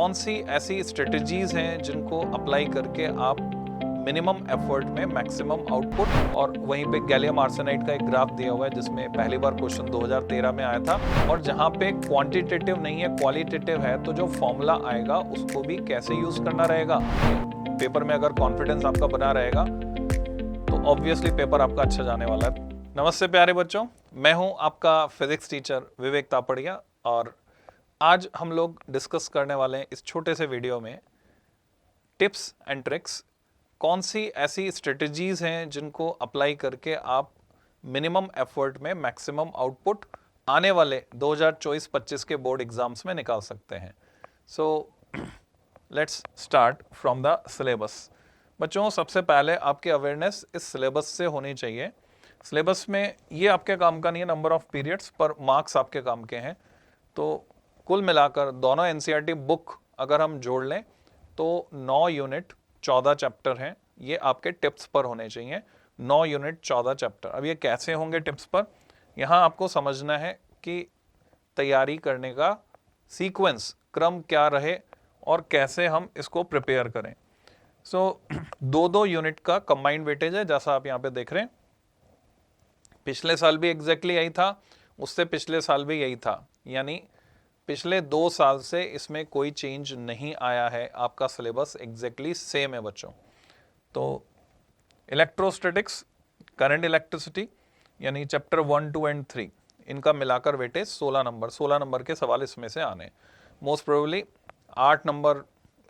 कौन सी ऐसी स्ट्रेटजीज हैं जिनको अप्लाई करके आप मिनिमम एफर्ट में मैक्सिमम आउटपुट। और वहीं पे गैलियम आर्सेनाइड का एक ग्राफ दिया हुआ है जिसमें पहली बार क्वेश्चन 2013 में आया था, और जहां पे क्वांटिटेटिव नहीं है क्वालिटेटिव है, तो जो फॉर्मूला आएगा उसको भी कैसे यूज करना रहेगा। पेपर में अगर कॉन्फिडेंस आपका बना रहेगा तो ऑब्वियसली पेपर आपका अच्छा जाने वाला है। नमस्ते प्यारे बच्चों, मैं हूं आपका फिजिक्स टीचर विवेक तापड़िया, और आज हम लोग डिस्कस करने वाले हैं इस छोटे से वीडियो में टिप्स एंड ट्रिक्स। कौन सी ऐसी स्ट्रेटजीज हैं जिनको अप्लाई करके आप मिनिमम एफर्ट में मैक्सिमम आउटपुट आने वाले 2024-25 के बोर्ड एग्जाम्स में निकाल सकते हैं। So let's start from the syllabus. बच्चों, सबसे पहले आपकी अवेयरनेस इस सिलेबस से होनी चाहिए। सिलेबस में ये आपके काम का नहीं है नंबर ऑफ पीरियड्स, पर मार्क्स आपके काम के हैं। तो कुल मिलाकर दोनों एनसीईआरटी बुक अगर हम जोड़ लें तो 9 यूनिट 14 चैप्टर हैं, ये आपके टिप्स पर होने चाहिए। 9 यूनिट 14 चैप्टर। अब ये कैसे होंगे टिप्स पर, यहाँ आपको समझना है कि तैयारी करने का सीक्वेंस, क्रम क्या रहे और कैसे हम इसको प्रिपेयर करें। सो 2-2 यूनिट का कंबाइंड वेटेज है, जैसा आप यहाँ पे देख रहे हैं। पिछले साल भी एग्जैक्टली यही था, उससे पिछले साल भी यही था, यानी पिछले 2 साल से इसमें कोई चेंज नहीं आया है। आपका सिलेबस एग्जैक्टली सेम है बच्चों। तो इलेक्ट्रोस्टैटिक्स, करंट इलेक्ट्रिसिटी, यानी चैप्टर 1, 2 एंड 3, इनका मिलाकर वेटेज 16 नंबर के सवाल इसमें से आने। मोस्ट प्रोबेबली 8 नंबर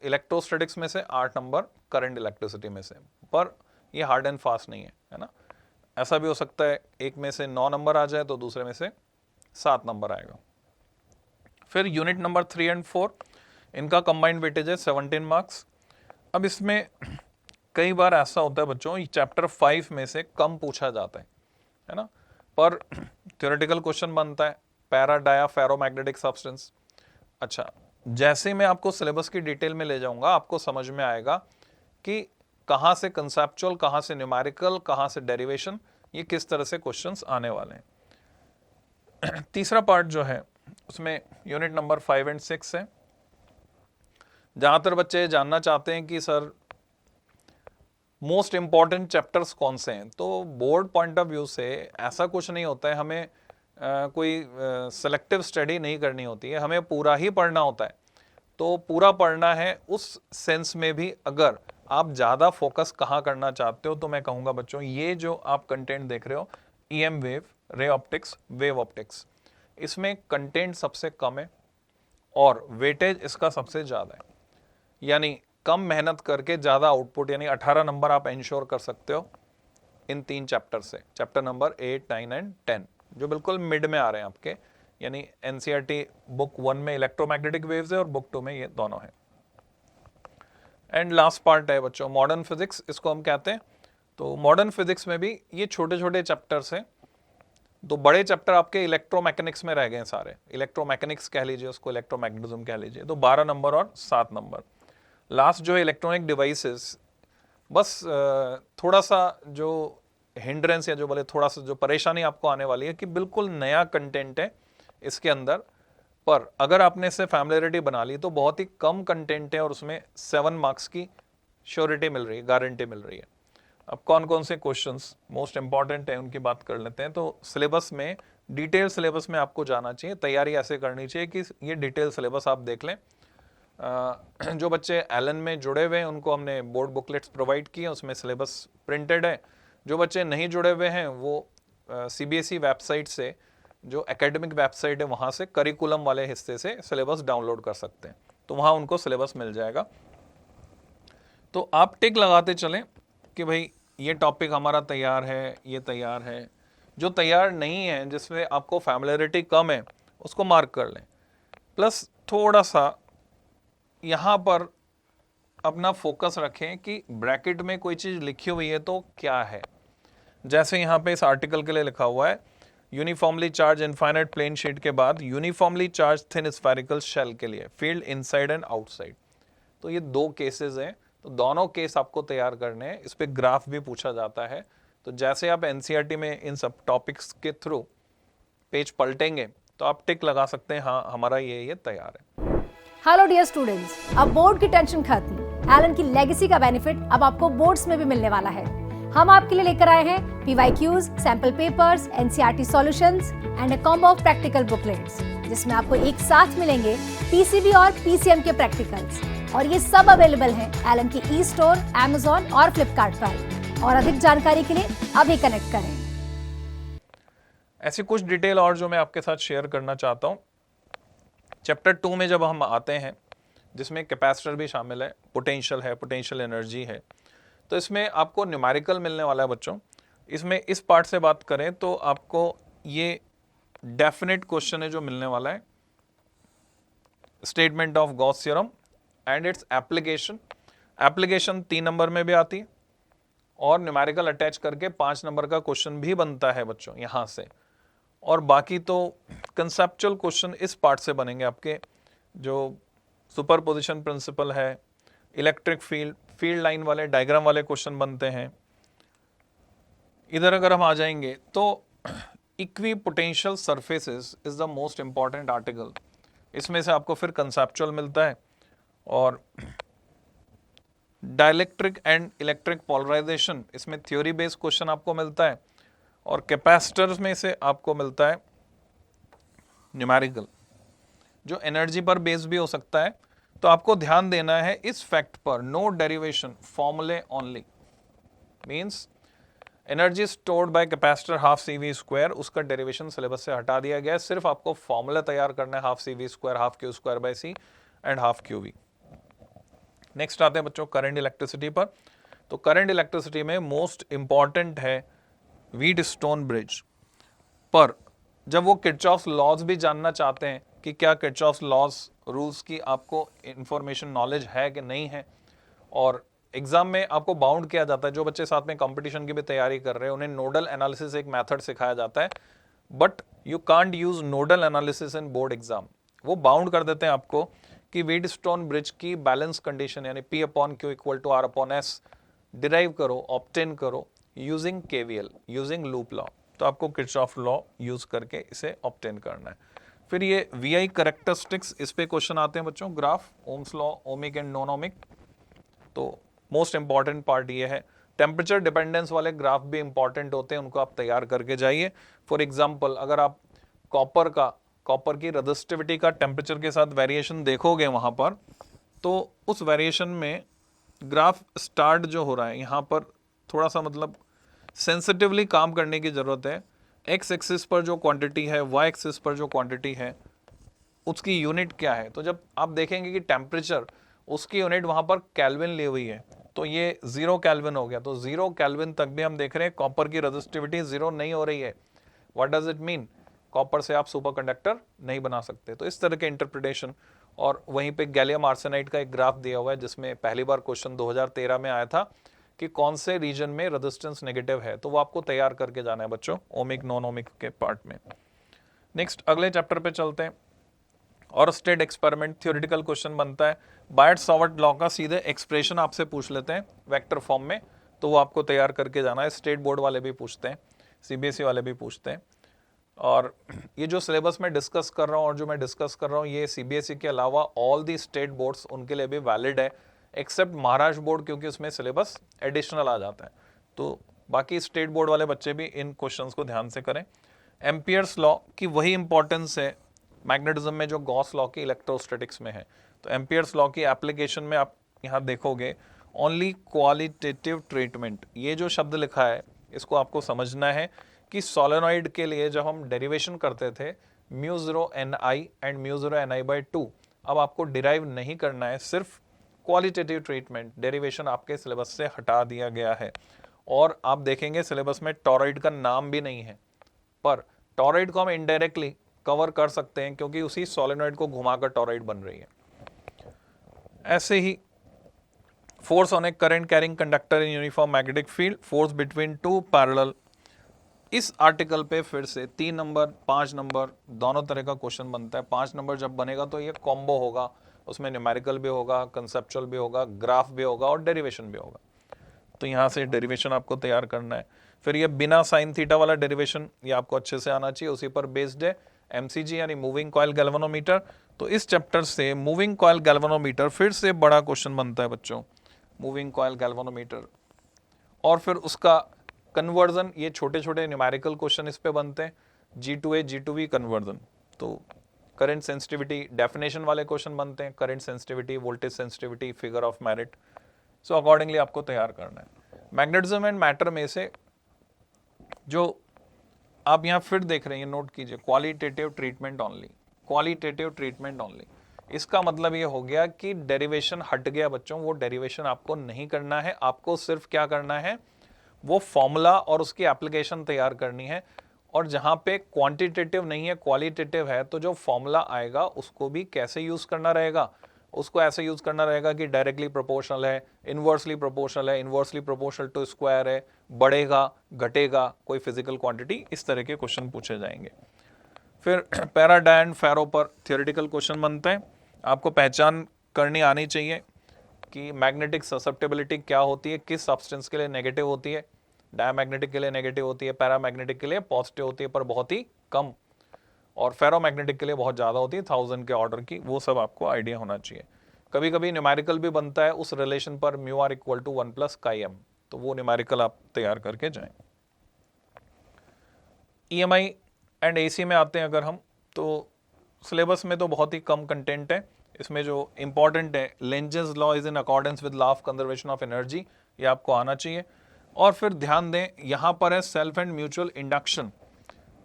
इलेक्ट्रोस्टैटिक्स में से, 8 नंबर करंट इलेक्ट्रिसिटी में से, पर ये हार्ड एंड फास्ट नहीं है ना। ऐसा भी हो सकता है एक में से 9 नंबर आ जाए तो दूसरे में से 7 नंबर आएगा। फिर यूनिट नंबर 3 एंड 4, इनका कंबाइंड वेटेज है 17 मार्क्स। अब इसमें कई बार ऐसा होता है बच्चों, चैप्टर 5 में से कम पूछा जाता है ना, पर थ्योरेटिकल क्वेश्चन बनता है पैरा डाया फेरोमैग्नेटिक सब्सटेंस। अच्छा, जैसे मैं आपको सिलेबस की डिटेल में ले जाऊंगा आपको समझ में आएगा कि कहाँ से कंसेप्चुअल, कहाँ से न्यूमेरिकल, कहाँ से डेरिवेशन, ये किस तरह से क्वेश्चंस आने वाले हैं। तीसरा पार्ट जो है उसमें यूनिट नंबर 5 एंड 6 है। जहां तक बच्चे जानना चाहते हैं कि सर मोस्ट इंपॉर्टेंट चैप्टर्स कौन से हैं, तो बोर्ड पॉइंट ऑफ व्यू से ऐसा कुछ नहीं होता है। हमें कोई सेलेक्टिव स्टडी नहीं करनी होती है, हमें पूरा ही पढ़ना होता है। तो पूरा पढ़ना है उस सेंस में भी अगर आप ज़्यादा फोकस कहाँ करना चाहते हो, तो मैं कहूँगा बच्चों ये जो आप कंटेंट देख रहे हो, EM wave, ray optics, wave optics, इसमें कंटेंट सबसे कम है और वेटेज इसका सबसे ज़्यादा है। यानी कम मेहनत करके ज़्यादा आउटपुट, यानी 18 नंबर आप इंश्योर कर सकते हो इन 3 चैप्टर से, चैप्टर नंबर 8, 9 एंड 10, जो बिल्कुल मिड में आ रहे हैं आपके। यानी एनसीईआरटी बुक 1 में इलेक्ट्रोमैग्नेटिक वेव्स है और बुक 2 में ये दोनों है। एंड लास्ट पार्ट है बच्चों मॉडर्न फिजिक्स, इसको हम कहते हैं। तो मॉडर्न फिजिक्स में भी ये छोटे छोटे चैप्टर्स हैं। तो बड़े चैप्टर आपके इलेक्ट्रोमैकेनिक्स में रह गए हैं सारे, इलेक्ट्रोमैकेनिक्स कह लीजिए उसको, इलेक्ट्रोमैग्नेटिज्म कह लीजिए, तो 12 नंबर और 7 नंबर। लास्ट जो है इलेक्ट्रॉनिक डिवाइसेस, बस थोड़ा सा जो हिंड्रेंस या जो बोले थोड़ा सा जो परेशानी आपको आने वाली है कि बिल्कुल नया कंटेंट है इसके अंदर, पर अगर आपने इससे फैमिलियरिटी बना ली तो बहुत ही कम कंटेंट है और उसमें 7 मार्क्स की श्योरिटी मिल रही है, गारंटी मिल रही है। अब कौन कौन से क्वेश्चंस मोस्ट इंपॉर्टेंट है उनकी बात कर लेते हैं। तो सिलेबस में, डिटेल सिलेबस में आपको जाना चाहिए, तैयारी ऐसे करनी चाहिए कि ये डिटेल सिलेबस आप देख लें। जो बच्चे एलन में जुड़े हुए हैं उनको हमने बोर्ड बुकलेट्स प्रोवाइड किए, उसमें सिलेबस प्रिंटेड है। जो बच्चे नहीं जुड़े हुए हैं वो CBSE वेबसाइट से, जो एकेडमिक वेबसाइट है वहाँ से करिकुलम वाले हिस्से से सिलेबस डाउनलोड कर सकते हैं, तो वहाँ उनको सिलेबस मिल जाएगा। तो आप टिक लगाते चलें कि भाई ये टॉपिक हमारा तैयार है, ये तैयार है। जो तैयार नहीं है, जिसमें आपको फैमिलियरिटी कम है, उसको मार्क कर लें। प्लस थोड़ा सा यहाँ पर अपना फोकस रखें कि ब्रैकेट में कोई चीज़ लिखी हुई है तो क्या है। जैसे यहाँ पे इस आर्टिकल के लिए लिखा हुआ है uniformly charge infinite plane sheet के बाद uniformly charge thin spherical shell के लिए फील्ड इनसाइड एंड आउटसाइड। तो ये 2 केसेस हैं, तो दोनों केस आपको तैयार करने हैं। इस पे ग्राफ भी पूछा जाता है। तो जैसे आप एनसीईआरटी में इन सब टॉपिक्स के थ्रू पेज पलटेंगे तो आप टिक लगा सकते हैं, हाँ हमारा ये तैयार है। हेलो डियर स्टूडेंट्स, अब बोर्ड की टेंशन खत्म। एलन की लेगेसी का बेनिफिट अब आपको बोर्ड्स में भी मिलने वाला है। हम आपके लिए लेकर आए हैं PYQs, sample papers, NCERT solutions and a combo of practical booklets, जिसमें आपको एक साथ मिलेंगे PCB और PCM के प्रैक्टिकल्स। और ये सब अवेलेबल हैं एलन की ई-स्टोर, Amazon और फ्लिपकार्ट पर। और अधिक जानकारी के लिए अभी कनेक्ट करें। ऐसी कुछ डिटेल और जो मैं आपके साथ शेयर करना चाहता हूँ। चैप्टर 2 में जब हम आते हैं, जिसमें कैपेसिटर भी शामिल है, पोटेंशियल एनर्जी है, तो इसमें आपको न्यूमेरिकल मिलने वाला है बच्चों। इसमें इस पार्ट से बात करें तो आपको ये डेफिनेट क्वेश्चन है जो मिलने वाला है, statement of Gauss theorem and its application. Application 3 number में भी आती है और न्यूमेरिकल अटैच करके 5 नंबर का क्वेश्चन भी बनता है बच्चों यहाँ से। और बाकी तो कंसेप्चुअल क्वेश्चन इस पार्ट से बनेंगे आपके, जो सुपरपोजिशन प्रिंसिपल है, इलेक्ट्रिक फील्ड लाइन वाले, डायग्राम वाले क्वेश्चन बनते हैं। इधर अगर हम आ जाएंगे तो equi potential surfaces is the most important article. इसमें से आपको फिर कंसेप्चुअल मिलता है और डाइलेक्ट्रिक एंड इलेक्ट्रिक पोलराइजेशन, इसमें थ्योरी बेस्ड क्वेश्चन आपको मिलता है। और कैपेसिटर्स में से आपको मिलता है न्यूमेरिकल, जो एनर्जी पर बेस भी हो सकता है। तो आपको ध्यान देना है इस फैक्ट पर, नो डेरिवेशन, फॉर्मूले only. Means energy stored bye capacitor half CV square, उसका डेरिवेशन सिलेबस से हटा दिया गया है। सिर्फ आपको फॉर्मूला तैयार करना है, half CV square, half Q square by C and half QV। Next आते हैं बच्चों करंट इलेक्ट्रिसिटी पर। तो करंट इलेक्ट्रिसिटी में मोस्ट इंपॉर्टेंट है व्हीटस्टोन ब्रिज। पर जब वो किरचॉफ्स लॉज भी जानना चाहते हैं कि क्या किरचॉफ्स लॉज रूल्स की आपको इंफॉर्मेशन नॉलेज है कि नहीं है, और एग्जाम में आपको बाउंड किया जाता है, जो बच्चे साथ में कंपटीशन की भी तैयारी कर रहे हैं उन्हें नोडल एनालिसिस एक मेथड सिखाया जाता है, but you can't use nodal analysis in board exam. वो बाउंड कर देते हैं आपको कि व्हीटस्टोन ब्रिज की बैलेंस कंडीशन यानी P/Q equal to R/S derive करो, ऑब्टेन करो using KVL, using loop law. तो आपको किरचॉफ लॉ यूज करके इसे ऑब्टेन करना है। फिर ये VI कैरेक्टरिस्टिक्स, इस पे क्वेश्चन आते हैं बच्चों, graph, Ohm's law, ohmic and non ohmic. तो मोस्ट इंपॉर्टेंट पार्ट ये है। टेम्परेचर डिपेंडेंस वाले ग्राफ भी इंपॉर्टेंट होते हैं, उनको आप तैयार करके जाइए। फॉर एग्जांपल अगर आप कॉपर की रेजिस्टिविटी का टेम्परेचर के साथ वेरिएशन देखोगे वहां पर, तो उस वेरिएशन में ग्राफ स्टार्ट जो हो रहा है यहाँ पर थोड़ा सा मतलब सेंसिटिवली काम करने की जरूरत है। एक्स एक्सिस पर जो क्वांटिटी है, वाई एक्सिस पर जो क्वांटिटी है, उसकी यूनिट क्या है। तो जब आप देखेंगे कि टेम्परेचर, उसकी यूनिट वहां पर केल्विन ली हुई है, तो ये 0 केल्विन हो गया। तो 0 केल्विन तक भी हम देख रहे हैं कॉपर की रेजिस्टिविटी 0 नहीं हो रही है। What does it mean? Copper से आप सुपर कंडक्टर नहीं बना सकते। तो इस तरह के इंटरप्रिटेशन। और वहीं पे गैलियम आर्सेनाइड का एक ग्राफ दिया हुआ है, जिसमें पहली बार क्वेश्चन 2013 में आया था कि कौन से रीजन में रेजिस्टेंस नेगेटिव है, तो वो आपको तैयार करके जाना है बच्चों, ओमिक नॉन ओमिक के पार्ट में। नेक्स्ट अगले चैप्टर पे चलते हैं। और स्टेट एक्सपेरिमेंट थ्योरेटिकल क्वेश्चन बनता है। बायट-सावर्ट लॉ का सीधे एक्सप्रेशन आपसे पूछ लेते हैं वेक्टर फॉर्म में, तो वो आपको तैयार करके जाना है। स्टेट बोर्ड वाले भी पूछते हैं, CBSE वाले भी पूछते हैं। और ये जो सिलेबस में डिस्कस कर रहा हूँ और जो मैं डिस्कस कर रहा हूँ, ये CBSE के अलावा ऑल दी स्टेट बोर्ड्स उनके लिए भी वैलिड है, एक्सेप्ट महाराष्ट्र बोर्ड, क्योंकि उसमें सिलेबस एडिशनल आ जाता है। तो बाकी स्टेट बोर्ड वाले बच्चे भी इन क्वेश्चंस को ध्यान से करें। एम्पियर्स लॉ की वही इंपॉर्टेंस है मैग्नेटिज्म में जो गॉस लॉ की इलेक्ट्रोस्टैटिक्स में है। तो एम्पियर्स लॉ की एप्लीकेशन में आप यहाँ देखोगे ओनली क्वालिटेटिव ट्रीटमेंट, ये जो शब्द लिखा है इसको आपको समझना है कि सोलेनॉइड के लिए जब हम डेरिवेशन करते थे μ0 Ni एंड μ0 Ni/2, अब आपको डिराइव नहीं करना है, सिर्फ क्वालिटेटिव ट्रीटमेंट, डेरिवेशन आपके सिलेबस से हटा दिया गया है। और आप देखेंगे सिलेबस में टॉरॉइड का नाम भी नहीं है, पर टॉरॉइड को हम इनडायरेक्टली कवर कर सकते हैं क्योंकि उसी सोलेनॉइड को घुमाकर टॉरॉइड बन रही है। ऐसे ही force on a current carrying conductor in uniform magnetic field, force between two parallel, इस आर्टिकल पे फिर से 3 नंबर 5 नंबर दोनों तरह का क्वेश्चन बनता है। 5 नंबर जब बनेगा तो ये कॉम्बो होगा, उसमें न्यूमेरिकल भी होगा, कंसेप्चुअल भी होगा, ग्राफ भी होगा और डेरिवेशन भी होगा। तो यहाँ से डेरिवेशन आपको तैयार करना है। फिर ये बिना साइन थीटा वाला डेरिवेशन, ये आपको अच्छे से आना चाहिए, उसी पर बेस्ड है MCG यानी मूविंग कॉइल गैल्वेनोमीटर। तो इस चैप्टर से मूविंग कॉइल गैल्वेनोमीटर फिर से बड़ा क्वेश्चन बनता है बच्चों, मूविंग कॉइल गैल्वेनोमीटर, और फिर उसका कन्वर्जन, ये छोटे छोटे न्यूमेरिकल क्वेश्चन इस पे बनते हैं, G2A G2V कन्वर्जन। तो करंट सेंसिटिविटी डेफिनेशन वाले क्वेश्चन बनते हैं, current sensitivity, voltage sensitivity, figure of merit. So accordingly आपको तैयार करना है। मैग्नेटिज्म एंड मैटर में से जो आप यहाँ फिर देख रहे हैं, नोट कीजिए, qualitative treatment only, qualitative treatment only. इसका मतलब ये हो गया कि डेरिवेशन हट गया बच्चों, वो डेरिवेशन आपको नहीं करना है, आपको सिर्फ क्या करना है, वो फॉर्मूला और उसकी एप्लीकेशन तैयार करनी है। और जहां पे क्वांटिटेटिव नहीं है, क्वालिटेटिव है, तो जो फॉर्मूला आएगा उसको भी कैसे यूज करना रहेगा, उसको ऐसे यूज करना रहेगा कि डायरेक्टली प्रोपोर्शनल है, इनवर्सली प्रोपोर्शनल है, इनवर्सली प्रोपोर्शनल टू स्क्वायर है, बढ़ेगा घटेगा, कोई फिजिकल क्वांटिटी, इस तरह के क्वेश्चन पूछे जाएंगे। फिर पैराडायन फेरो पर थियोरेटिकल क्वेश्चन बनते हैं। आपको पहचान करनी आनी चाहिए कि मैग्नेटिक ससेप्टेबिलिटी क्या होती है, किस सब्सटेंस के लिए नेगेटिव होती है, डायमैग्नेटिक के लिए नेगेटिव होती है, पैरामैग्नेटिक के लिए पॉजिटिव होती है पर बहुत ही कम, और फेरोमैग्नेटिक के लिए बहुत ज़्यादा होती है, 1000 के ऑर्डर की। वो सब आपको आइडिया होना चाहिए। कभी कभी न्यूमेरिकल भी बनता है उस रिलेशन पर, mu R equal to 1 + chi m, तो वो न्यूमेरिकल आप तैयार करके जाएं। EMI एंड AC में आते हैं अगर हम, तो सिलेबस में तो बहुत ही कम कंटेंट है। इसमें जो इंपॉर्टेंट है, Lenz's law is in accordance with law of conservation of energy, ये आपको आना चाहिए। और फिर ध्यान दें, यहाँ पर है सेल्फ एंड म्यूचुअल इंडक्शन,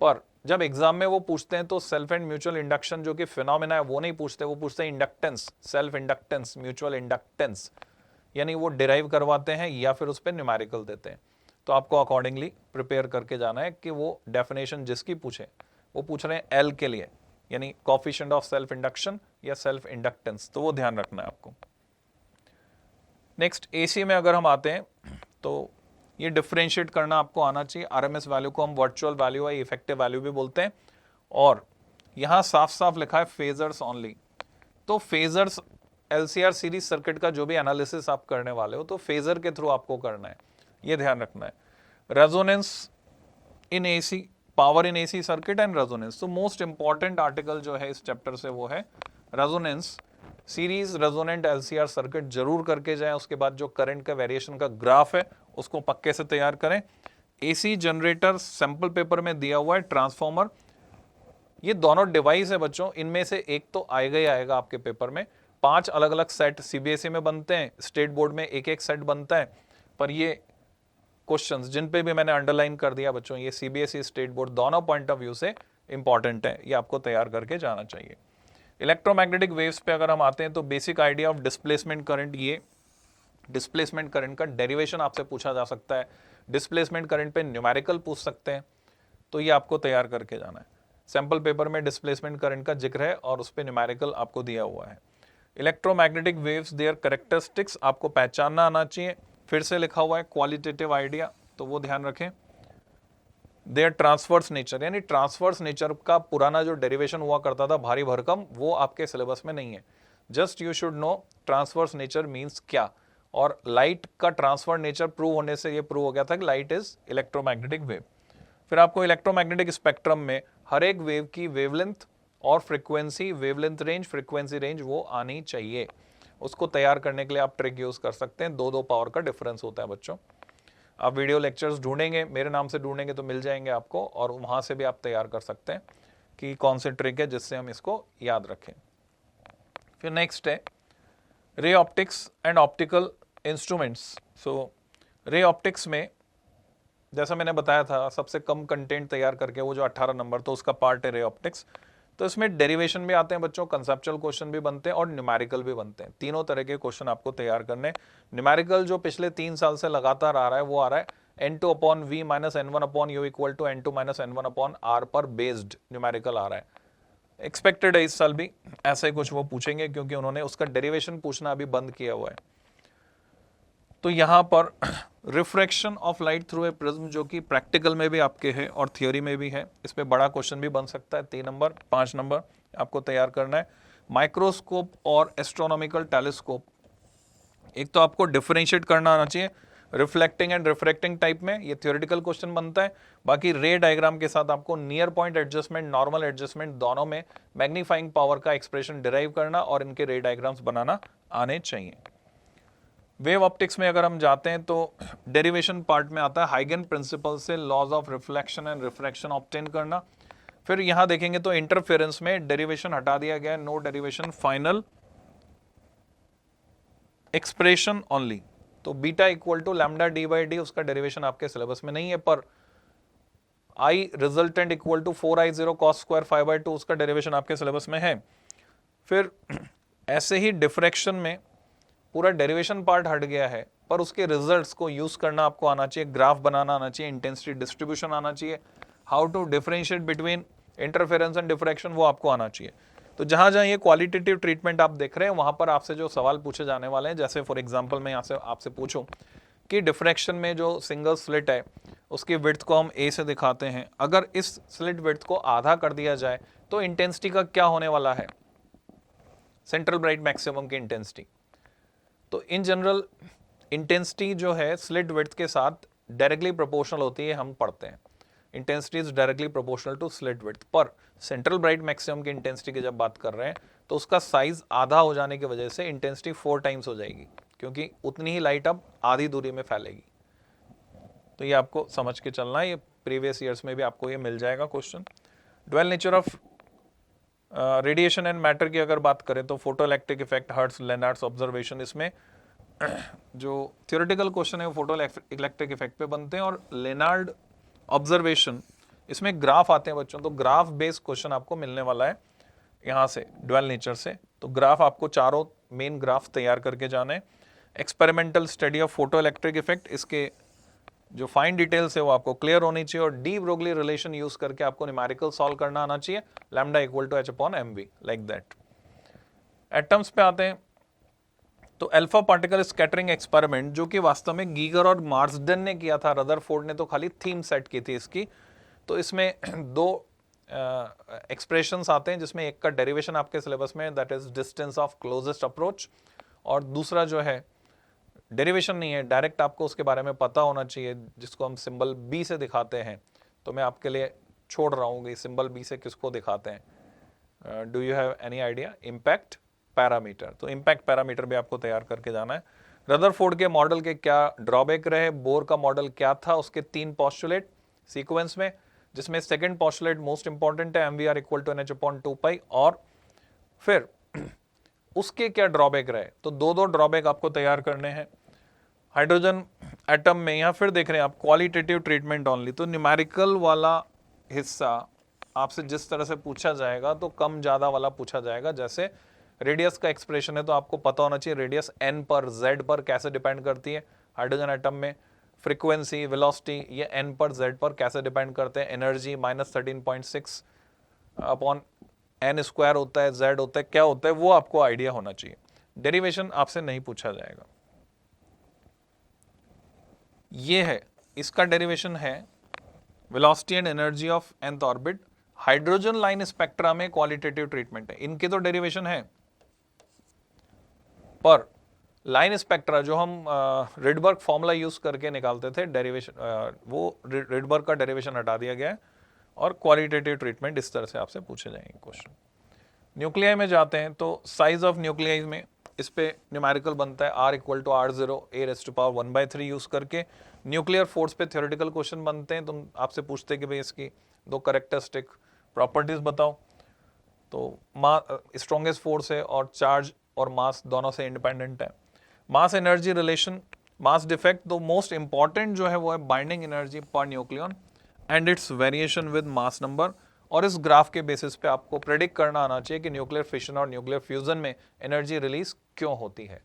पर जब एग्जाम में वो पूछते हैं तो सेल्फ एंड म्यूचुअल इंडक्शन जो कि फिनोमेना है वो नहीं पूछते, वो पूछते हैं inductance, self inductance, mutual inductance, यानी वो डिराइव करवाते हैं या फिर उस पर न्यूमेरिकल देते हैं। तो आपको अकॉर्डिंगली प्रिपेयर करके जाना है कि वो डेफिनेशन जिसकी पूछे, वो पूछ रहे हैं L के लिए, यानी कोफिशिएंट ऑफ सेल्फ इंडक्शन या सेल्फ इंडक्टेंस, तो वो ध्यान रखना है आपको। नेक्स्ट AC में अगर हम आते हैं तो ये डिफरेंशिएट करना आपको आना चाहिए। RMS वैल्यू को हम वर्चुअल वैल्यू या इफेक्टिव वैल्यू भी बोलते हैं, और यहाँ साफ साफ लिखा है फेजर्स ओनली। तो फेजर्स, LCR सीरीज सर्किट का जो भी एनालिसिस आप करने वाले हो तो फेजर के थ्रू आपको करना है, ये ध्यान रखना है। Resonance in AC, power in AC circuit and resonance. तो मोस्ट इंपॉर्टेंट आर्टिकल जो है इस चैप्टर से वो है resonance, series resonant LCR circuit जरूर करके जाएं। उसके बाद जो करंट का वेरिएशन का ग्राफ है उसको पक्के से तैयार करें। AC जनरेटर सैंपल पेपर में दिया हुआ है, ट्रांसफॉर्मर, ये दोनों डिवाइस है बच्चों, इनमें से एक तो आएगा ही आएगा आपके पेपर में। 5 अलग अलग सेट CBSE में बनते हैं, स्टेट बोर्ड में एक एक सेट बनता है, पर ये क्वेश्चंस जिन पे भी मैंने अंडरलाइन कर दिया बच्चों, ये CBSE स्टेट बोर्ड दोनों पॉइंट ऑफ व्यू से इंपॉर्टेंट है, ये आपको तैयार करके जाना चाहिए। इलेक्ट्रोमैग्नेटिक वेव्स पे अगर हम आते हैं तो basic idea of displacement current, ये डिस्प्लेसमेंट करंट का डेरिवेशन आपसे पूछा जा सकता है, डिस्प्लेसमेंट करंट पे न्यूमेरिकल पूछ सकते हैं, तो ये आपको तैयार करके जाना है। सैंपल पेपर में डिस्प्लेसमेंट करंट का जिक्र है और उस पर न्यूमेरिकल आपको दिया हुआ है। इलेक्ट्रोमैग्नेटिक वेव्स, देयर कैरेक्टरिस्टिक्स आपको पहचानना आना चाहिए। फिर से लिखा हुआ है क्वालिटेटिव आइडिया, तो वो ध्यान रखें। देयर ट्रांसवर्स नेचर, यानी ट्रांसवर्स नेचर का पुराना जो डेरिवेशन हुआ करता था भारी भरकम, वो आपके सिलेबस में नहीं है। Just you should know transverse nature means क्या, और लाइट का ट्रांसफर नेचर प्रूव होने से ये प्रूव हो गया था कि लाइट इज इलेक्ट्रोमैग्नेटिक वेव। फिर आपको इलेक्ट्रोमैग्नेटिक स्पेक्ट्रम में हर एक वेव की वेवलेंथ और frequency, wavelength range, frequency range वो आनी चाहिए। उसको तैयार करने के लिए आप ट्रिक यूज कर सकते हैं, 2-2 पावर का डिफरेंस होता है बच्चों। आप वीडियो लेक्चर्स ढूंढेंगे, मेरे नाम से ढूंढेंगे तो मिल जाएंगे आपको, और वहां से भी आप तैयार कर सकते हैं कि कौन से ट्रिक है जिससे हम इसको याद रखें। फिर नेक्स्ट है ray optics and optical instruments. So ray optics में जैसा मैंने बताया था, सबसे कम कंटेंट तैयार करके वो जो 18 नंबर, तो उसका पार्ट है रे ऑप्टिक्स। तो इसमें डेरिवेशन भी आते हैं बच्चों, कंसेप्चुअल क्वेश्चन भी बनते हैं और न्यूमेरिकल भी बनते हैं। तीनों तरह के क्वेश्चन आपको तैयार करने। न्यूमेरिकल जो पिछले 3 साल से लगातार आ रहा है वो आ रहा है n2/v - n1/u = n2 - n1/r पर बेस्ड न्यूमेरिकल आ रहा है। एक्सपेक्टेड है इस साल भी ऐसा ही कुछ वो पूछेंगे, क्योंकि उन्होंने उसका डेरिवेशन पूछना अभी बंद किया हुआ है। तो यहाँ पर refraction of light through a prism, जो कि प्रैक्टिकल में भी आपके है और थियोरी में भी है, इस पे बड़ा क्वेश्चन भी बन सकता है। 3 नंबर 5 नंबर आपको तैयार करना है। माइक्रोस्कोप और एस्ट्रोनॉमिकल टेलीस्कोप, एक तो आपको डिफरेंशिएट करना आना चाहिए। रिफ्लेक्टिंग एंड रिफ्रैक्टिंग टाइप में ये थ्योरेटिकल क्वेश्चन बनता है। बाकी रे डायग्राम के साथ आपको near point adjustment, normal adjustment दोनों में मैग्नीफाइंग पावर का एक्सप्रेशन डिराइव करना और इनके रे डायग्राम्स बनाना आने चाहिए। वेव ऑप्टिक्स में अगर हम जाते हैं तो डेरिवेशन पार्ट में आता है हाइगन प्रिंसिपल से laws of reflection and refraction obtain करना। फिर यहां देखेंगे तो इंटरफेरेंस में डेरिवेशन हटा दिया गया, no derivation, final expression only. तो beta equal to lambda D by D, उसका डेरिवेशन आपके सिलेबस में नहीं है, पर I resultant equal to 4I0 cos square 5/2 उसका डेरिवेशन आपके सिलेबस में है। फिर ऐसे ही डिफ्रैक्शन में पूरा डेरिवेशन पार्ट हट गया है, पर उसके रिजल्ट्स को यूज करना आपको आना चाहिए, ग्राफ बनाना आना चाहिए, इंटेंसिटी डिस्ट्रीब्यूशन आना चाहिए, how to differentiate between interference and diffraction वो आपको आना चाहिए। तो जहां जहां ये क्वालिटेटिव ट्रीटमेंट आप देख रहे हैं वहां पर आपसे जो सवाल पूछे जाने वाले हैं, जैसे फॉर एग्जांपल मैं यहाँ से आपसे पूछूं कि डिफ्रैक्शन में जो सिंगल स्लिट है उसकी विड्थ को हम ए से दिखाते हैं, अगर इस स्लिट विड्थ को आधा कर दिया जाए तो इंटेंसिटी का क्या होने वाला है, सेंट्रल ब्राइट मैक्सिमम की इंटेंसिटी। तो इन जनरल इंटेंसिटी जो है स्लिट विड्थ के साथ डायरेक्टली प्रोपोर्शनल होती है, हम पढ़ते हैं intensity is directly proportional to slit width. पर सेंट्रल ब्राइट मैक्सिमम की इंटेंसिटी की जब बात कर रहे हैं तो उसका साइज आधा हो जाने की वजह से इंटेंसिटी 4 टाइम्स हो जाएगी, क्योंकि उतनी ही लाइट अब आधी दूरी में फैलेगी। तो ये आपको समझ के चलना है, ये प्रीवियस ईयर्स में भी आपको ये मिल जाएगा question. Dual nature of radiation and matter की अगर बात करें तो photo electric effect, Hertz, Lenard's observation, इसमें जो थियोरेटिकल क्वेश्चन है वो फोटो इलेक्ट्रिक इफेक्ट पे बनते हैं, और लेनार्ड ऑब्जर्वेशन इसमें ग्राफ आते हैं बच्चों। तो ग्राफ बेस्ड क्वेश्चन आपको मिलने वाला है यहाँ से ड्वेल नेचर से। तो ग्राफ आपको चारों मेन ग्राफ तैयार करके जाना है। Experimental study of photo electric effect, इसके जो फाइन डिटेल्स है वो आपको क्लियर होनी चाहिए, और डी ब्रोगली रिलेशन यूज करके आपको न्यूमेरिकल सॉल्व करना आना चाहिए, lambda equal to h/mv, like that. Atoms पे आते हैं तो अल्फा पार्टिकल स्कैटरिंग एक्सपेरिमेंट, जो कि वास्तव में गीगर और मार्सडन ने किया था, रदरफोर्ड ने तो खाली थीम सेट की थी इसकी। तो इसमें दो एक्सप्रेशंस आते हैं, जिसमें एक का डेरिवेशन आपके सिलेबस में, that is distance of closest approach, और दूसरा जो है डेरिवेशन नहीं है, डायरेक्ट आपको उसके बारे में पता होना चाहिए, जिसको हम सिंबल बी से दिखाते हैं। तो मैं आपके लिए छोड़ रहा हूँ कि सिंबल बी से किसको दिखाते हैं। Do you have any idea? Impact parameter. तो इम्पैक्ट पैरामीटर भी आपको तैयार करके जाना है। रदरफोर्ड के मॉडल के क्या ड्रॉबैक रहे, बोर का मॉडल क्या था, उसके 3 पोस्टुलेट सीक्वेंस में, जिसमें सेकंड पोस्टुलेट मोस्ट इंपॉर्टेंट है, MVR इक्वल टू NH/2π, और फिर उसके क्या ड्रॉबैक रहे। तो दो ड्रॉबैक आपको तैयार करने हैं। हाइड्रोजन एटम में यहाँ फिर देख रहे हैं आप क्वालिटेटिव ट्रीटमेंट ओनली। तो न्यूमेरिकल वाला हिस्सा आपसे जिस तरह से पूछा जाएगा तो कम ज्यादा वाला पूछा जाएगा। जैसे रेडियस का एक्सप्रेशन है तो आपको पता होना चाहिए रेडियस n पर z पर कैसे डिपेंड करती है हाइड्रोजन एटम में, फ्रीक्वेंसी, वेलोसिटी ये n पर z पर कैसे डिपेंड करते हैं, एनर्जी -13.6 अपॉन n स्क्वायर होता है, z होता है, क्या होता है वो आपको आइडिया होना चाहिए। डेरिवेशन आपसे नहीं पूछा जाएगा। ये है, इसका डेरिवेशन है velocity and energy of nth orbit. Hydrogen line spectra में क्वालिटेटिव ट्रीटमेंट है, इनके तो डेरिवेशन है, पर लाइन स्पेक्ट्रा जो हम रिडबर्ग फॉर्मूला यूज करके निकालते थे डेरिवेशन, वो रिडबर्ग का डेरिवेशन हटा दिया गया है, और क्वालिटेटिव ट्रीटमेंट इस तरह से आपसे पूछे जाएंगे क्वेश्चन। न्यूक्लियाई में जाते हैं तो साइज ऑफ न्यूक्लियाई में इस पे न्यूमेरिकल बनता है R equal to R0 a⁻⁴ use करके। न्यूक्लियर फोर्स पे थ्योरेटिकल क्वेश्चन बनते हैं, तुम आपसे पूछते हैं कि भाई इसकी 2 कैरेक्टरिस्टिक प्रॉपर्टीज बताओ। तो स्ट्रॉन्गेस्ट फोर्स है और चार्ज और मास दोनों से इंडिपेंडेंट है। Mass energy relation, mass defect, तो मोस्ट इंपॉर्टेंट जो है वो है binding energy per nucleon and it's variation with mass number. और इस ग्राफ के बेसिस पे आपको प्रेडिक्ट करना आना चाहिए कि न्यूक्लियर फिशन और न्यूक्लियर फ्यूजन में एनर्जी रिलीज क्यों होती है।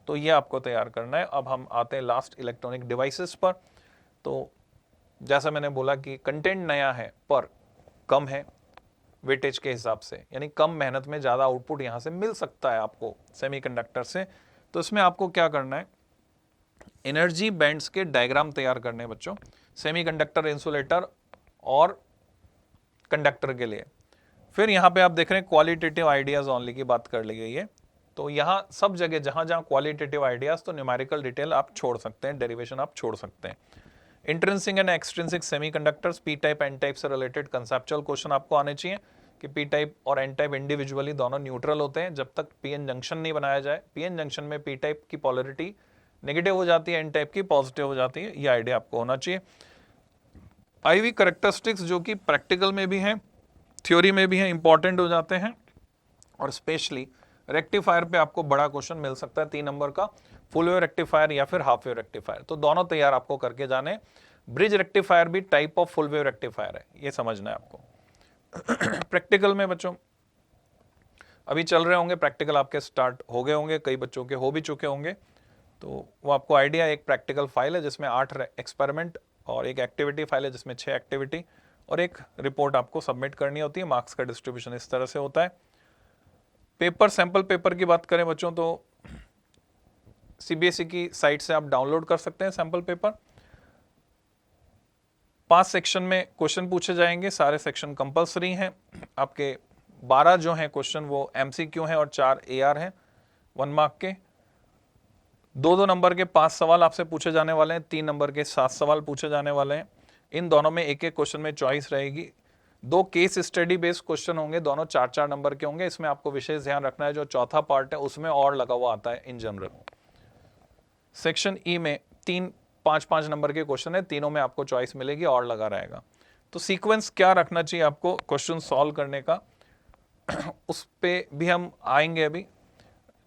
तो ये आपको तैयार करना है। अब हम आते हैं लास्ट इलेक्ट्रॉनिक डिवाइसेस पर। तो जैसा मैंने बोला कि कंटेंट नया है पर कम है वेटेज के हिसाब से, यानी कम मेहनत में ज़्यादा आउटपुट यहाँ से मिल सकता है आपको सेमीकंडक्टर से। तो इसमें आपको क्या करना है, एनर्जी बैंड्स के डायग्राम तैयार करने हैं बच्चों, सेमीकंडक्टर, इंसुलेटर और कंडक्टर के लिए। फिर यहाँ पे आप देख रहे हैं क्वालिटेटिव आइडियाज ओनली की बात कर ली गई है। तो यहाँ सब जगह जहाँ जहाँ क्वालिटेटिव आइडियाज, तो न्यूमेरिकल डिटेल आप छोड़ सकते हैं, डेरिवेशन आप छोड़ सकते हैं। Intrinsic and extrinsic semiconductors, P type N type से रिलेटेड कंसेप्चुअल क्वेश्चन आपको आने चाहिए कि पी टाइप और एन टाइप इंडिविजुअली दोनों न्यूट्रल होते हैं जब तक पी एन जंक्शन नहीं बनाया जाए। पी एन जंक्शन में पी टाइप की पॉलरिटी नेगेटिव हो जाती है, एन टाइप की पॉजिटिव हो जाती है, ये आइडिया आपको होना चाहिए। आईवी कैरेक्टरिस्टिक्स जो कि प्रैक्टिकल में भी हैं, थ्योरी में भी हैं, इंपॉर्टेंट हो जाते हैं। और स्पेशली रेक्टिफायर पे आपको बड़ा क्वेश्चन मिल सकता है 3 नंबर का, फुल वेव रेक्टिफायर या फिर हाफ वेव रेक्टिफायर, तो दोनों तैयार आपको करके जाने। ब्रिज रेक्टिफायर भी type of full wave rectifier है, ये समझना है आपको। प्रैक्टिकल में बच्चों अभी चल रहे होंगे, प्रैक्टिकल आपके स्टार्ट हो गए होंगे, कई बच्चों के हो भी चुके होंगे, तो वो आपको आइडिया, एक प्रैक्टिकल फाइल है जिसमें 8 एक्सपेरिमेंट और एक एक्टिविटी फाइल है जिसमें 6 एक्टिविटी और एक रिपोर्ट आपको सबमिट करनी होती है। मार्क्स का डिस्ट्रीब्यूशन इस तरह से होता है। पेपर, सैंपल पेपर की बात करें बच्चों तो सीबीएसई की साइट से आप डाउनलोड कर सकते हैं सैंपल पेपर। 5 सेक्शन में क्वेश्चन पूछे जाएंगे, सारे सेक्शन कंपलसरी हैं। आपके 12 जो हैं क्वेश्चन वो एमसीक्यू हैं और 4 एआर हैं 1 मार्क के। 2-2 नंबर के 5 सवाल आपसे पूछे जाने वाले हैं, 3 नंबर के 7 सवाल पूछे जाने वाले हैं। इन दोनों में एक एक क्वेश्चन में चॉइस रहेगी। 2 केस स्टडी बेस्ड क्वेश्चन होंगे, दोनों 4-4 नंबर के होंगे। इसमें आपको विशेष ध्यान रखना है, जो चौथा पार्ट है उसमें और लगा हुआ आता है इन जनरल। सेक्शन ई में 3-5 नंबर के क्वेश्चन है, तीनों में आपको चॉइस मिलेगी, और लगा रहेगा। तो सीक्वेंस क्या रखना चाहिए आपको क्वेश्चन सॉल्व करने का, उस पे भी हम आएंगे। अभी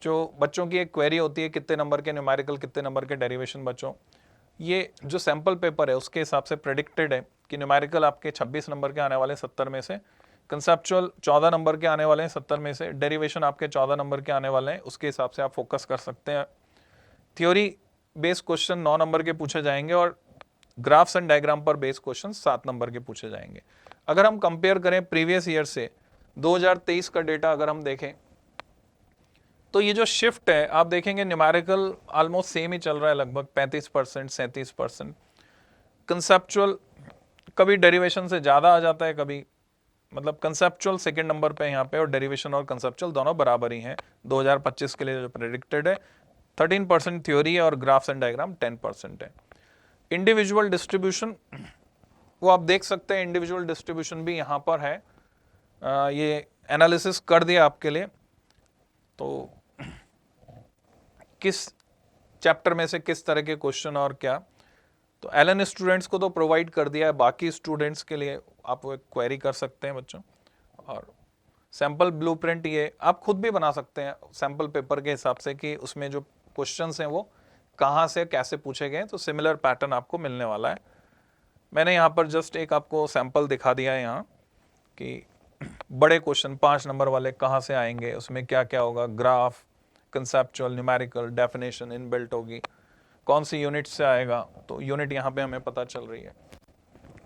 जो बच्चों की एक क्वेरी होती है, कितने नंबर के न्यूमेरिकल, कितने नंबर के डेरिवेशन, बच्चों ये जो सैंपल पेपर है उसके हिसाब से प्रेडिक्टेड है कि न्यूमेरिकल आपके 26 नंबर के आने वाले 70 में से, कंसेप्चुअल 14 नंबर के आने वाले हैं 70 में से, डेरिवेशन आपके 14 नंबर के आने वाले हैं, उसके हिसाब से आप फोकस कर सकते हैं। थ्योरी बेस्ड क्वेश्चन 9 नंबर के पूछे जाएंगे और ग्राफ्स एंड डायग्राम पर बेस्ड क्वेश्चन 7 नंबर के पूछे जाएंगे। अगर हम कंपेयर करें प्रीवियस ईयर से 2023 का डेटा अगर हम देखें तो ये जो शिफ्ट है आप देखेंगे, न्यूमेरिकल ऑलमोस्ट सेम ही चल रहा है, लगभग 35%, 37%। कंसेप्चुअल कभी डेरिवेशन से ज़्यादा आ जाता है, कभी मतलब कंसेप्चुअल सेकंड नंबर पे यहाँ पे और डेरिवेशन और कंसेप्चुअल दोनों बराबर ही हैं 2025 के लिए जो प्रेडिक्टेड है। 13% थ्योरी है और ग्राफ्स एंड डायग्राम 10% है। इंडिविजुअल डिस्ट्रीब्यूशन वो आप देख सकते हैं, इंडिविजुअल डिस्ट्रीब्यूशन भी यहाँ पर है, ये एनालिसिस कर दिया आपके लिए। तो किस चैप्टर में से किस तरह के क्वेश्चन और क्या, तो एलएन स्टूडेंट्स को तो प्रोवाइड कर दिया है, बाकी स्टूडेंट्स के लिए आप वो क्वेरी कर सकते हैं बच्चों। और सैंपल ब्लूप्रिंट ये आप खुद भी बना सकते हैं सैंपल पेपर के हिसाब से कि उसमें जो क्वेश्चंस हैं वो कहाँ से कैसे पूछे गए, तो सिमिलर पैटर्न आपको मिलने वाला है। मैंने यहाँ पर जस्ट एक आपको सैंपल दिखा दिया है यहाँ कि बड़े क्वेश्चन 5 नंबर वाले कहाँ से आएंगे, उसमें क्या क्या होगा, graph, conceptual, numerical, definition inbuilt होगी, कौन सी यूनिट से आएगा, तो यूनिट यहाँ पे हमें पता चल रही है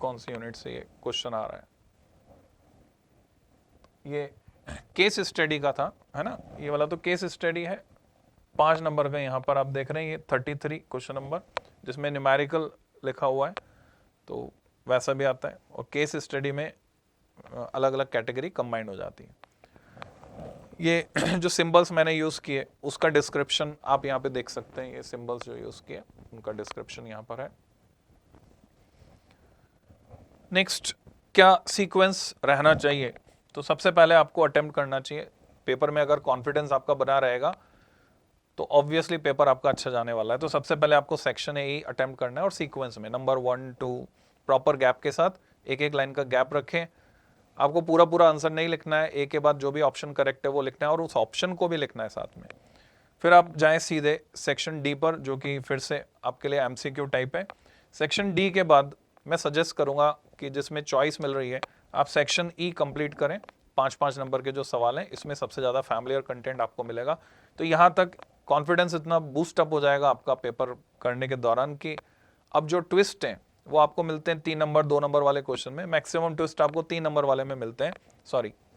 कौन सी यूनिट से ये क्वेश्चन आ रहा है। ये केस स्टडी का था, है ना, ये वाला तो केस स्टडी है 5 नंबर का। यहाँ पर आप देख रहे हैं ये 33 क्वेश्चन नंबर जिसमें न्यूमेरिकल लिखा हुआ है, तो वैसा भी आता है। और केस स्टडी में अलग अलग कैटेगरी कंबाइंड हो जाती है। ये जो सिंबल्स मैंने यूज़ किए उसका डिस्क्रिप्शन आप यहाँ पे देख सकते हैं, ये सिंबल्स जो यूज़ किए उनका डिस्क्रिप्शन यहाँ पर है। नेक्स्ट, क्या सीक्वेंस रहना चाहिए, तो सबसे पहले आपको अटेम्प्ट करना चाहिए पेपर में। अगर कॉन्फिडेंस आपका बना रहेगा तो ऑब्वियसली पेपर आपका अच्छा जाने वाला है। तो सबसे पहले आपको सेक्शन ए अटेम्प्ट करना है और सीक्वेंस में नंबर 1, 2 प्रॉपर गैप के साथ, एक एक लाइन का गैप रखें। आपको पूरा पूरा आंसर नहीं लिखना है, एक के बाद जो भी ऑप्शन करेक्ट है वो लिखना है और उस ऑप्शन को भी लिखना है साथ में। फिर आप जाएं सीधे सेक्शन डी पर, जो कि फिर से आपके लिए एमसीक्यू टाइप है। सेक्शन डी के बाद मैं सजेस्ट करूंगा कि जिसमें चॉइस मिल रही है आप सेक्शन ई कंप्लीट करें। 5-5 नंबर के जो सवाल हैं इसमें सबसे ज़्यादा फैमिलियर कंटेंट आपको मिलेगा। तो यहाँ तक कॉन्फिडेंस इतना बूस्ट अप हो जाएगा आपका पेपर करने के दौरान कि अब जो ट्विस्ट हैं वो आपको मिलते हैं 3 नंबर 2 नंबर वाले क्वेश्चन में। मैक्सिमम ट्विस्ट आपको 3 नंबर वाले में मिलते हैं,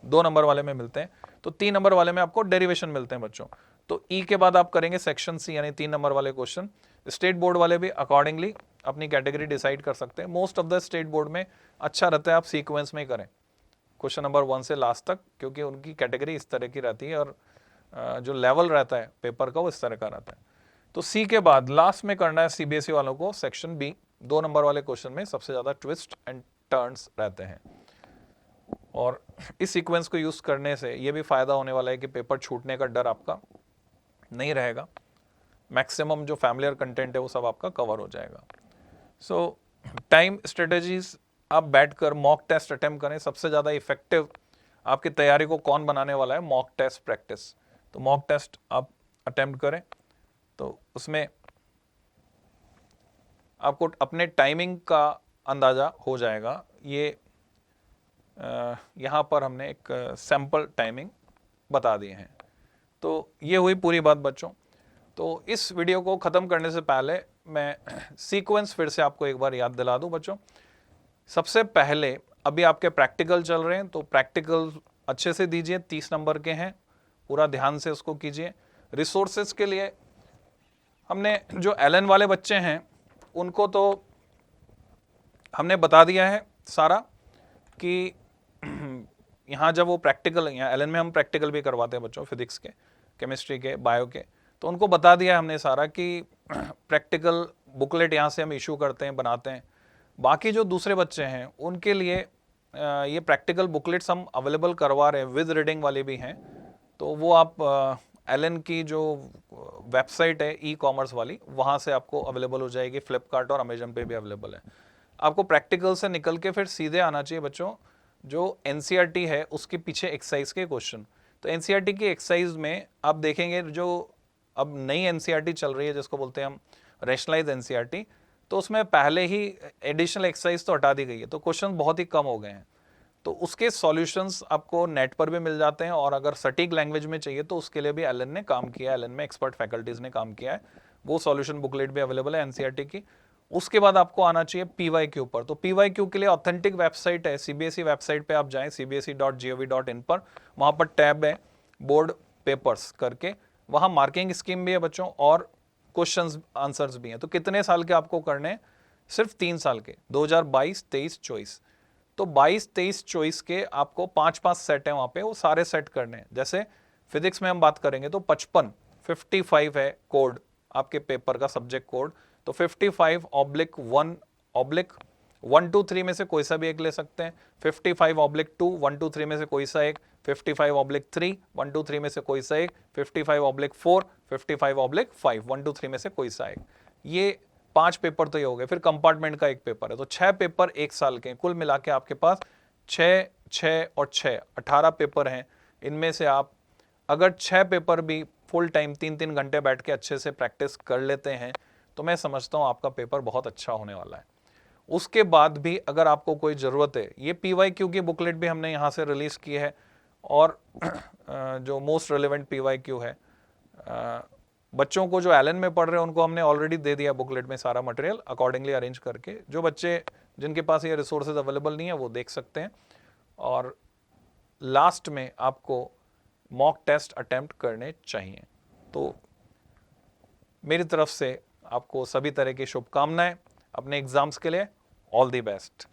2 नंबर वाले में मिलते हैं। तो 3 नंबर वाले में आपको डेरिवेशन मिलते हैं बच्चों। तो ई के बाद आप करेंगे सेक्शन सी, यानी 3 नंबर वाले क्वेश्चन। स्टेट बोर्ड वाले भी अकॉर्डिंगली अपनी कैटेगरी डिसाइड कर सकते हैं। Most of the state board में अच्छा रहता है आप सीक्वेंस में करें क्वेश्चन नंबर 1 से लास्ट तक, क्योंकि उनकी कैटेगरी इस तरह की रहती है और जो लेवल रहता है पेपर का वो इस तरह का रहता है। तो सी के बाद लास्ट में करना है सीबीएसई वालों को सेक्शन बी। 2 नंबर वाले क्वेश्चन में सबसे ज़्यादा ट्विस्ट एंड टर्न्स रहते हैं, और इस सीक्वेंस को यूज़ करने से ये भी फ़ायदा होने वाला है कि पेपर छूटने का डर आपका नहीं रहेगा। मैक्सिमम जो फैमिलियर कंटेंट है वो सब आपका कवर हो जाएगा। सो टाइम स्ट्रेटजीज, आप बैठकर मॉक टेस्ट अटेम्प्ट करें। सबसे ज़्यादा इफेक्टिव आपकी तैयारी को कौन बनाने वाला है? Mock test practice. तो मॉक टेस्ट आप अटेम्प्ट करें, तो उसमें आपको अपने टाइमिंग का अंदाज़ा हो जाएगा। ये यहाँ पर हमने एक सैम्पल टाइमिंग बता दिए हैं। तो ये हुई पूरी बात बच्चों। तो इस वीडियो को ख़त्म करने से पहले मैं सीक्वेंस फिर से आपको एक बार याद दिला दूं बच्चों। सबसे पहले अभी आपके प्रैक्टिकल चल रहे हैं, तो प्रैक्टिकल अच्छे से दीजिए, 30 नंबर के हैं, पूरा ध्यान से उसको कीजिए। रिसोर्सेज के लिए हमने जो एलन वाले बच्चे हैं उनको तो हमने बता दिया है सारा कि यहाँ जब वो प्रैक्टिकल, यहाँ एलन में हम प्रैक्टिकल भी करवाते हैं बच्चों, फिजिक्स के, केमिस्ट्री के, बायो के, तो उनको बता दिया हमने सारा कि प्रैक्टिकल बुकलेट यहाँ से हम इशू करते हैं, बनाते हैं। बाकी जो दूसरे बच्चे हैं उनके लिए ये प्रैक्टिकल बुकलेट्स हम अवेलेबल करवा रहे हैं, विद रीडिंग वाले भी हैं। तो वो आप एलन की जो वेबसाइट है ई कॉमर्स वाली, वहाँ से आपको अवेलेबल हो जाएगी। फ्लिपकार्ट और अमेजन पे भी अवेलेबल है। आपको प्रैक्टिकल से निकल के फिर सीधे आना चाहिए बच्चों जो एनसीईआरटी है उसके पीछे एक्सरसाइज के क्वेश्चन। तो एनसीईआरटी की एक्सरसाइज में आप देखेंगे जो अब नई एनसीईआरटी चल रही है जिसको बोलते हैं हम रैशनलाइज एनसीईआरटी, तो उसमें पहले ही एडिशनल एक्सरसाइज तो हटा दी गई है, तो क्वेश्चन बहुत ही कम हो गए हैं। तो उसके सॉल्यूशंस आपको नेट पर भी मिल जाते हैं, और अगर सटीक लैंग्वेज में चाहिए तो उसके लिए भी एलन ने काम किया है, एलन में एक्सपर्ट फैकल्टीज ने काम किया है। वो सॉल्यूशन बुकलेट भी अवेलेबल है एनसीईआरटी की। उसके बाद आपको आना चाहिए पीवाईक्यू पर। तो पीवाईक्यू के लिए ऑथेंटिक वेबसाइट है, सीबीएसई वेबसाइट पे आप जाएं, cbse.gov.in पर, वहाँ पर टैब है बोर्ड पेपर्स करके, वहाँ मार्किंग स्कीम भी है बच्चों और क्वेश्चंस आंसर्स भी हैं। तो कितने साल के आपको करने हैं? सिर्फ 3 साल के, 2022, 23, 24। तो 22, 23, 24 के आपको 5-5 सेट हैं वहाँ पे, वो सारे सेट करने हैं। जैसे फिजिक्स में हम बात करेंगे तो 55 है कोड आपके पेपर का, सब्जेक्ट कोड। तो 55/1/1-2-3 में से कोई सा भी एक ले सकते हैं। 55/2 1-2-3 में से कोई सा एक, 55/3 1-2-3 में से कोई सा एक, 55/4 55/5 1-2-3 में से कोई सा एक। ये 5 पेपर तो ये हो गए। फिर कंपार्टमेंट का एक पेपर है, तो 6 पेपर 1 साल के, कुल मिला के आपके पास 6, 6 और 6 18 पेपर हैं। इनमें से आप अगर 6 पेपर भी फुल टाइम 3-3 घंटे बैठ के अच्छे से प्रैक्टिस कर लेते हैं तो मैं समझता हूँ आपका पेपर बहुत अच्छा होने वाला है। उसके बाद भी अगर आपको कोई ज़रूरत है, ये पीवाईक्यू की बुकलेट भी हमने यहाँ से रिलीज़ की है, और जो मोस्ट रिलेवेंट पीवाईक्यू है बच्चों को जो एलन में पढ़ रहे हैं उनको हमने ऑलरेडी दे दिया बुकलेट में सारा मटेरियल अकॉर्डिंगली अरेंज करके। जो बच्चे जिनके पास ये रिसोर्सेज अवेलेबल नहीं है वो देख सकते हैं। और लास्ट में आपको मॉक टेस्ट अटेम्प्ट करने चाहिए। तो मेरी तरफ से आपको सभी तरह की शुभकामनाएं अपने एग्जाम्स के लिए। All the best.